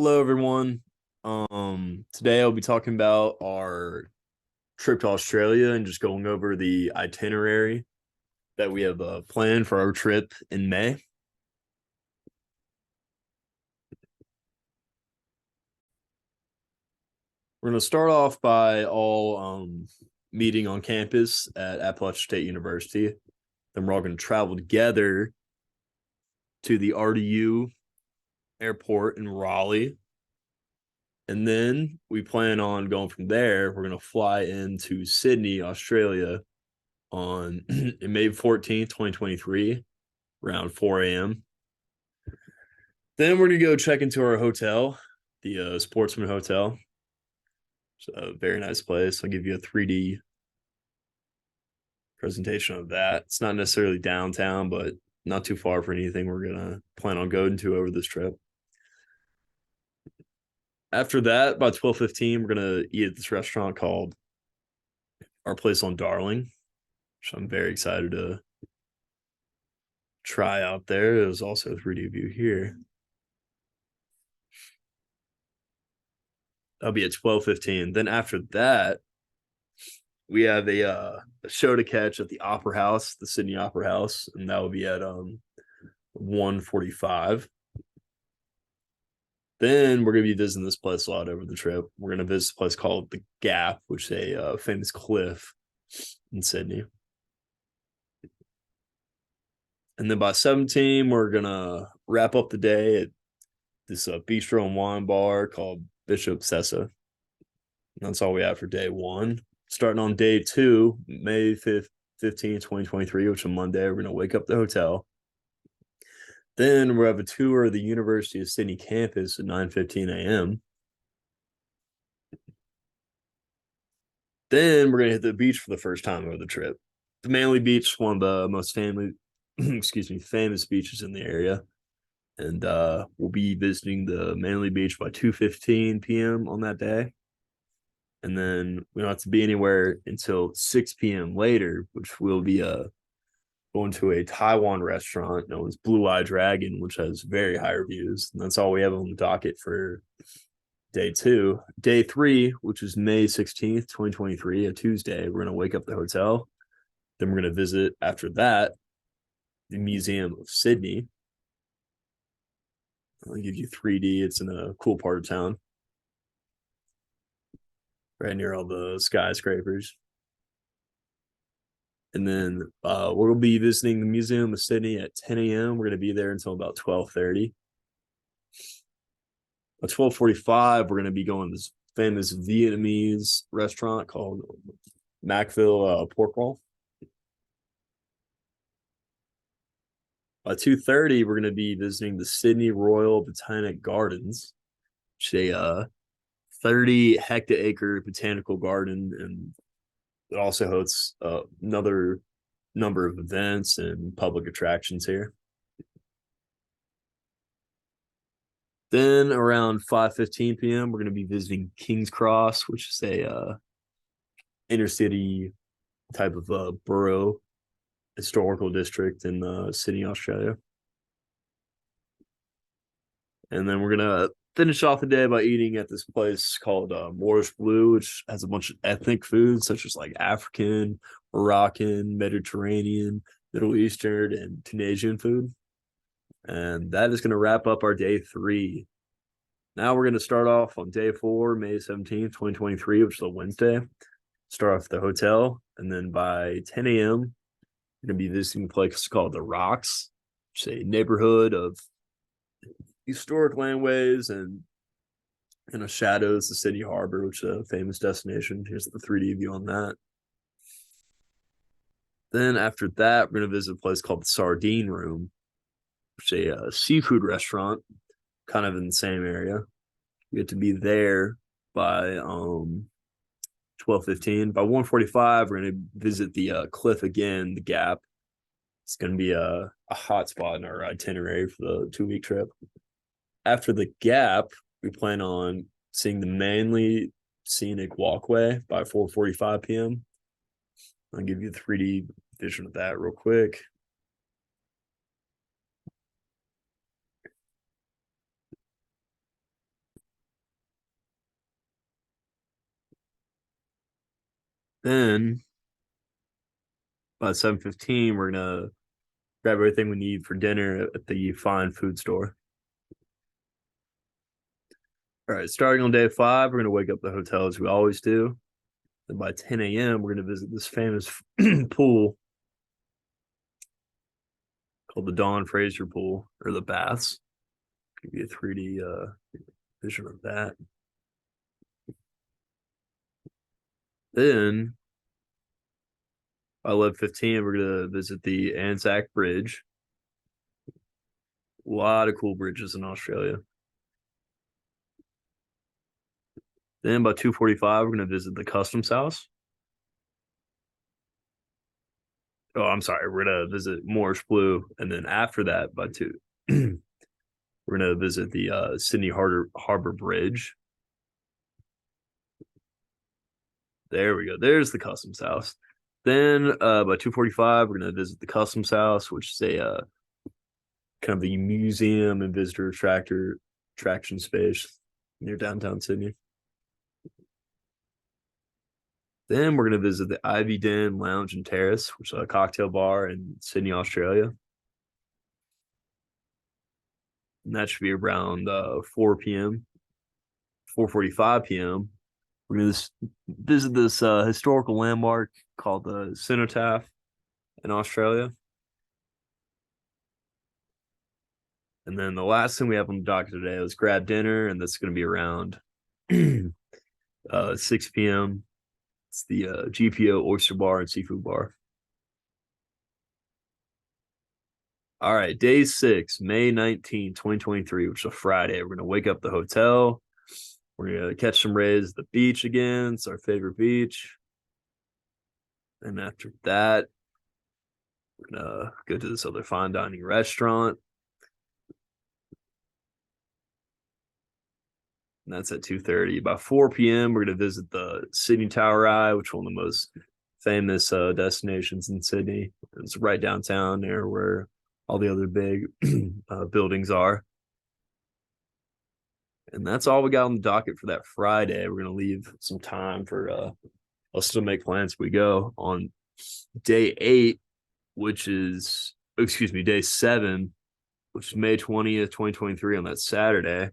Hello, everyone. Today I'll be talking about our trip to Australia and just going over the itinerary that we have planned for our trip in May. We're going to start off by all meeting on campus at Appalachian State University. Then we're all going to travel together to the RDU airport in Raleigh. And then we plan on going from there. We're going to fly into Sydney, Australia on May 14th, 2023, around 4 a.m. Then we're going to go check into our hotel, the Sportsman Hotel. It's a very nice place. I'll give you a 3D presentation of that. It's not necessarily downtown, but not too far for anything we're going to plan on going to over this trip. After that, by 12:15, we're going to eat at this restaurant called Our Place on Darling, which I'm very excited to try out there. There's also a 3D view here. That'll be at 12:15. Then after that, we have a show to catch at the Opera House, the Sydney Opera House, and that will be at 1:45. Then we're gonna be visiting this place a lot over the trip. We're gonna visit a place called the Gap, which is a famous cliff in Sydney. And then by 17, we're gonna wrap up the day at this bistro and wine bar called Bishop Sessa. And that's all we have for day one. Starting on day two, May 15th, 2023, which is a Monday, we're going to wake up the hotel. Then we'll have a tour of the University of Sydney campus at 9:15 a.m. Then we're going to hit the beach for the first time over the trip. The Manly Beach is one of the most famous beaches in the area. And we'll be visiting the Manly Beach by 2:15 p.m. on that day. And then we don't have to be anywhere until 6 p.m. later, which will be going to a Taiwan restaurant known as Blue Eye Dragon, which has very high reviews. And that's all we have on the docket for day two. Day three, which is May 16th, 2023, a Tuesday, we're going to wake up the hotel. Then we're going to visit, after that, the Museum of Sydney. I'll give you 3D. It's in a cool part of town, right near all the skyscrapers. And then we'll be visiting the Museum of Sydney at 10 a.m. We're going to be there until about 12:30. At 12:45, we're going to be going to this famous Vietnamese restaurant called Macville Pork Roll. By 2:30, we're going to be visiting the Sydney Royal Botanic Gardens, which is a 30 hectare botanical garden, and it also hosts another number of events and public attractions here. Then around 5:15 p.m., we're going to be visiting King's Cross, which is a inner city type of borough historical district in Sydney, Australia. And then we're gonna finish off the day by eating at this place called Moorish Blue, which has a bunch of ethnic foods such as like African, Moroccan, Mediterranean, Middle Eastern, and Tunisian food. And that is going to wrap up our day three. Now we're going to start off on day four, May 17th, 2023, which is a Wednesday. Start off at the hotel, and then by 10 a.m., we're going to be visiting a place called The Rocks, which is a neighborhood of historic landways and in the shadows, the Sydney Harbor, which is a famous destination. Here's the 3D view on that. Then after that, we're going to visit a place called the Sardine Room, which is a seafood restaurant kind of in the same area. We get to be there by 12:15. By 1:45, we're going to visit the cliff again, the Gap. It's going to be a hot spot in our itinerary for the 2-week trip. After the Gap, we plan on seeing the Manly Scenic Walkway by 4:45 p.m. I'll give you a 3D vision of that real quick. Then by 7:15, we're gonna grab everything we need for dinner at the fine food store. All right, starting on day 5, we're gonna wake up the hotel as we always do. And by 10 a.m., we're gonna visit this famous pool called the Don Fraser Pool or the Baths. Give you a 3D vision of that. Then by 11:15, we're gonna visit the Anzac Bridge. A lot of cool bridges in Australia. Then by 2:45, we're gonna visit the Customs House. Oh, I'm sorry, we're gonna visit Moorish Blue, and then after that, by 2, we're gonna visit the Sydney Harbor Bridge. There we go. There's the Customs House. Then by 2:45, we're gonna visit the Customs House, which is a kind of the museum and visitor attraction space near downtown Sydney. Then we're going to visit the Ivy Den Lounge and Terrace, which is a cocktail bar in Sydney, Australia. And that should be around 4 p.m., 4:45 p.m. We're going to visit this historical landmark called the Cenotaph in Australia. And then the last thing we have on the docket today is grab dinner, and that's going to be around 6 p.m. It's the GPO Oyster Bar and Seafood Bar. All right, day 6, May 19, 2023, which is a Friday. We're going to wake up the hotel. We're going to catch some rays at the beach again. It's our favorite beach. And after that, we're going to go to this other fine dining restaurant. And that's at 2:30. By 4 p.m., we're going to visit the Sydney Tower Eye, which is one of the most famous destinations in Sydney. It's right downtown there where all the other big buildings are. And that's all we got on the docket for that Friday. We're going to leave some time for us to make plans as we go. On day 8, which is, excuse me, day 7, which is May 20th, 2023, on that Saturday.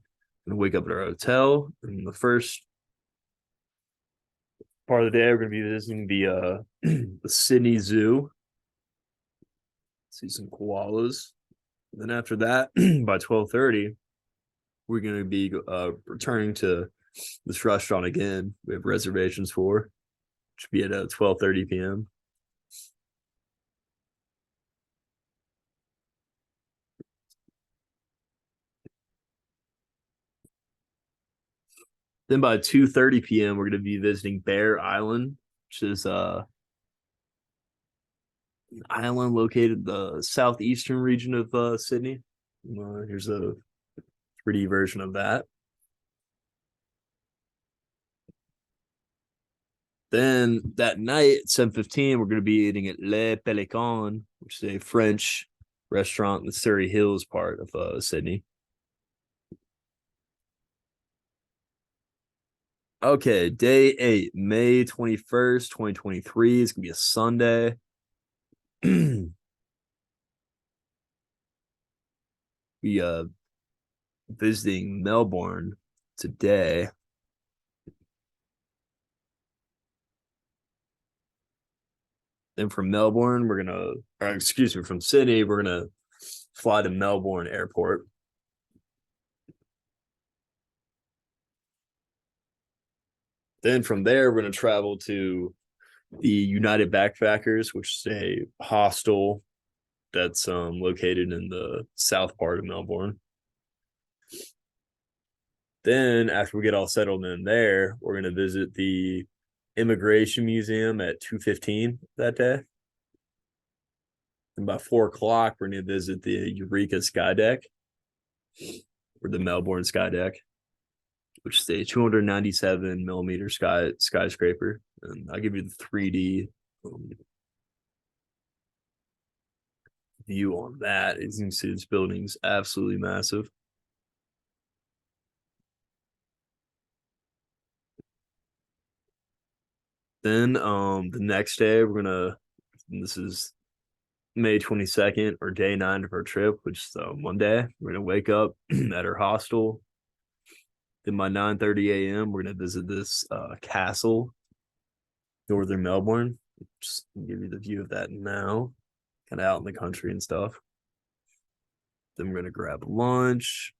Gonna wake up at our hotel. And the first part of the day, we're gonna be visiting the the Sydney Zoo. See some koalas. And then after that, by 12:30, we're gonna be returning to this restaurant again. We have reservations for. Should be at 12:30 p.m. Then by 2:30 p.m., we're going to be visiting Bear Island, which is an island located in the southeastern region of Sydney. Here's a 3D version of that. Then that night at 7:15, we're going to be eating at Le Pelican, which is a French restaurant in the Surrey Hills part of Sydney. Okay, day 8, May 21st, 2023. It's going to be a Sunday. We visiting Melbourne today. Then from Melbourne, from Sydney, we're gonna fly to Melbourne Airport. Then from there, we're gonna travel to the United Backpackers, which is a hostel that's located in the south part of Melbourne. Then after we get all settled in there, we're gonna visit the Immigration Museum at 2:15 that day. And by 4 o'clock, we're gonna visit the Eureka Sky Deck, or the Melbourne Sky Deck, which is a 297 millimeter skyscraper. And I'll give you the 3D view on that. As you can see, this building's absolutely massive. Then the next day this is May 22nd or day 9 of our trip, which is Monday. We're gonna wake up at our hostel. Then by 9:30 a.m. we're gonna visit this castle, northern Melbourne. Just give you the view of that now, kind of out in the country and stuff. Then we're gonna grab lunch.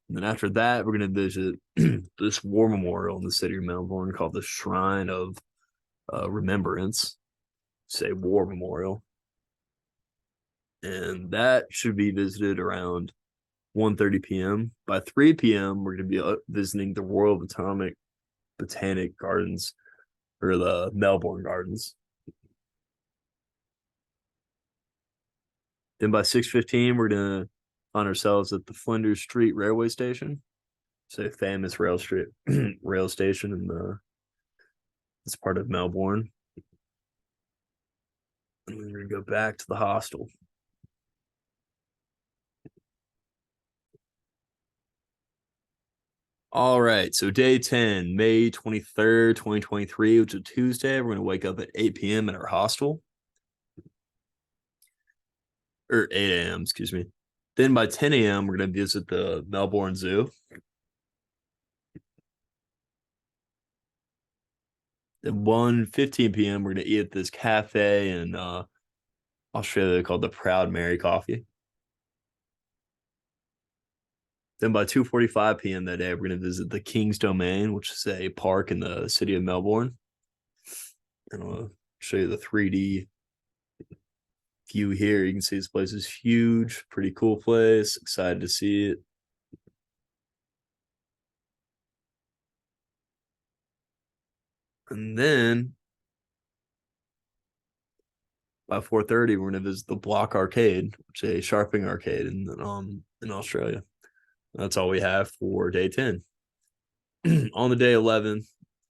And then after that, we're gonna visit this war memorial in the city of Melbourne called the Shrine of Remembrance. Say war memorial, and that should be visited around 1:30 p.m. By 3 p.m., we're going to be visiting the Royal Botanic Gardens, or the Melbourne Gardens. Then by 6:15, we're going to find ourselves at the Flinders Street Railway Station. It's a famous rail station in this part of Melbourne. And we're going to go back to the hostel. All right, so day 10, May 23rd, 2023, which is Tuesday. We're going to wake up at 8 p.m. at our hostel. Or 8 a.m., excuse me. Then by 10 a.m., we're going to visit the Melbourne Zoo. Then 1:15 p.m., we're going to eat at this cafe in Australia called the Proud Mary Coffee. Then by 2:45 p.m. that day, we're going to visit the King's Domain, which is a park in the city of Melbourne. And I'll show you the 3D view here. You can see this place is huge, pretty cool place. Excited to see it. And then by 4:30, we're going to visit the Block Arcade, which is a sharpening arcade in Australia. That's all we have for day 10. On the day 11,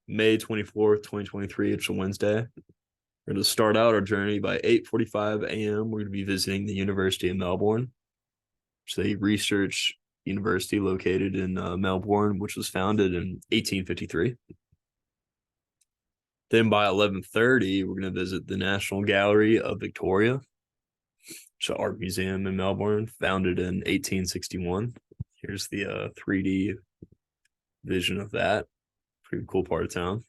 May 24th, 2023, it's a Wednesday. We're going to start out our journey by 8:45 a.m. We're going to be visiting the University of Melbourne, which is a research university located in Melbourne, which was founded in 1853. Then by 11:30, we're going to visit the National Gallery of Victoria, which is an art museum in Melbourne, founded in 1861. Here's the 3D vision of that. Pretty cool part of town.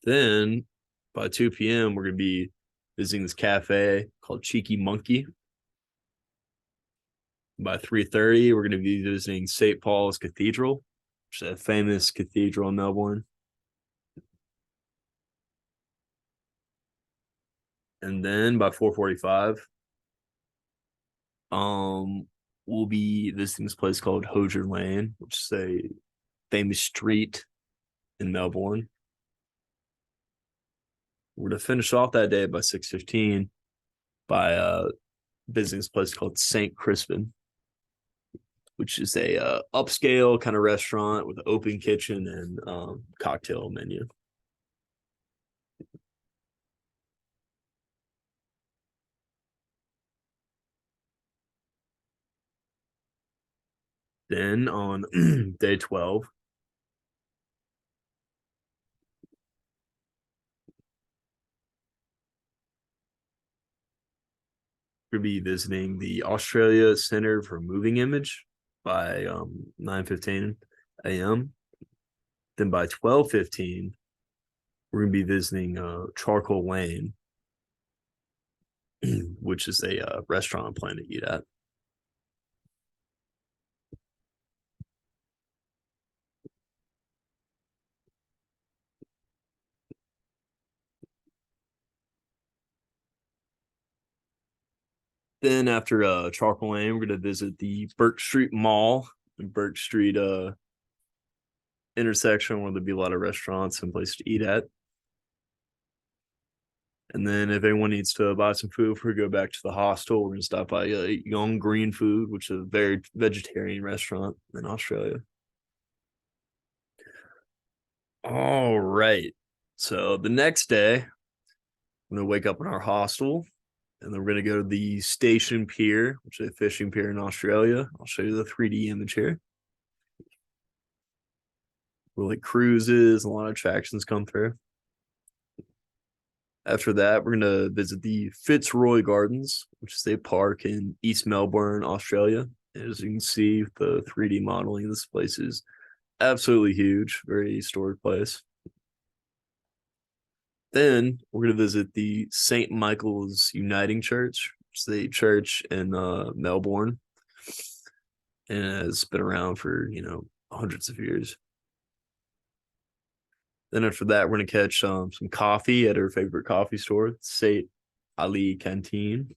Then by 2 p.m., we're going to be visiting this cafe called Cheeky Monkey. By 3:30, we're going to be visiting St. Paul's Cathedral, which is a famous cathedral in Melbourne. And then by 4:45, we'll be visiting this place called Hosier Lane, which is a famous street in Melbourne. We're to finish off that day by 6:15 by visiting this place called St. Crispin, which is a upscale kind of restaurant with an open kitchen and cocktail menu. Then on day 12, we'll be visiting the Australia Center for Moving Image by 9:15 a.m. Then by 12:15, we're going to be visiting Charcoal Lane, which is a restaurant I plan to eat at. Then after Charcoal Lane, we're going to visit the Burke Street Mall and Burke Street intersection where there'll be a lot of restaurants and places to eat at. And then if anyone needs to buy some food before we go back to the hostel, we're going to stop by Young Green Food, which is a very vegetarian restaurant in Australia. All right. So the next day, I'm going to wake up in our hostel, and then we're going to go to the Station Pier, which is a fishing pier in Australia. I'll show you the 3D image here. where like cruises, a lot of attractions come through. After that, we're gonna visit the Fitzroy Gardens, which is a park in East Melbourne, Australia. As you can see, the 3D modeling, this place is absolutely huge, very historic place. Then we're gonna visit the St. Michael's Uniting Church. It's a church in Melbourne, and has been around for hundreds of years. Then after that, we're gonna catch some coffee at our favorite coffee store, St. Ali Canteen.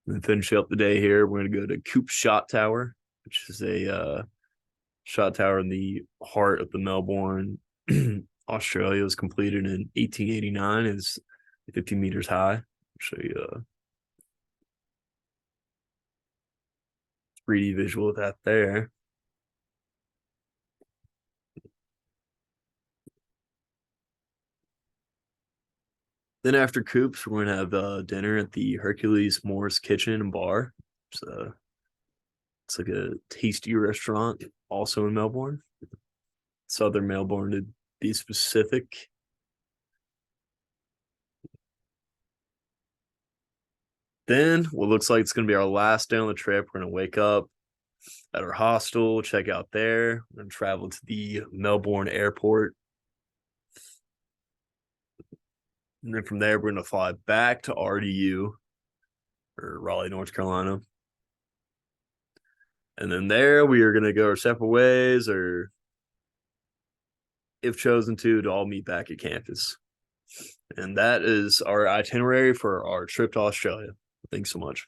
And then finish up the day here. We're gonna go to Coop Shot Tower, which is a shot tower in the heart of the Melbourne, Australia. It was completed in 1889. It's 50 meters high. I'll show you a 3D visual of that there. Then after Coops, we're gonna have dinner at the Hercules Morris Kitchen and Bar. So it's like a tasty restaurant, also in Melbourne, southern Melbourne to be specific. Then what looks like it's gonna be our last day on the trip. We're gonna wake up at our hostel, check out there. We're gonna travel to the Melbourne airport. And then from there, we're gonna fly back to RDU or Raleigh, North Carolina. And then there we are gonna go our separate ways, or if chosen to all meet back at campus. And that is our itinerary for our trip to Australia. Thanks so much.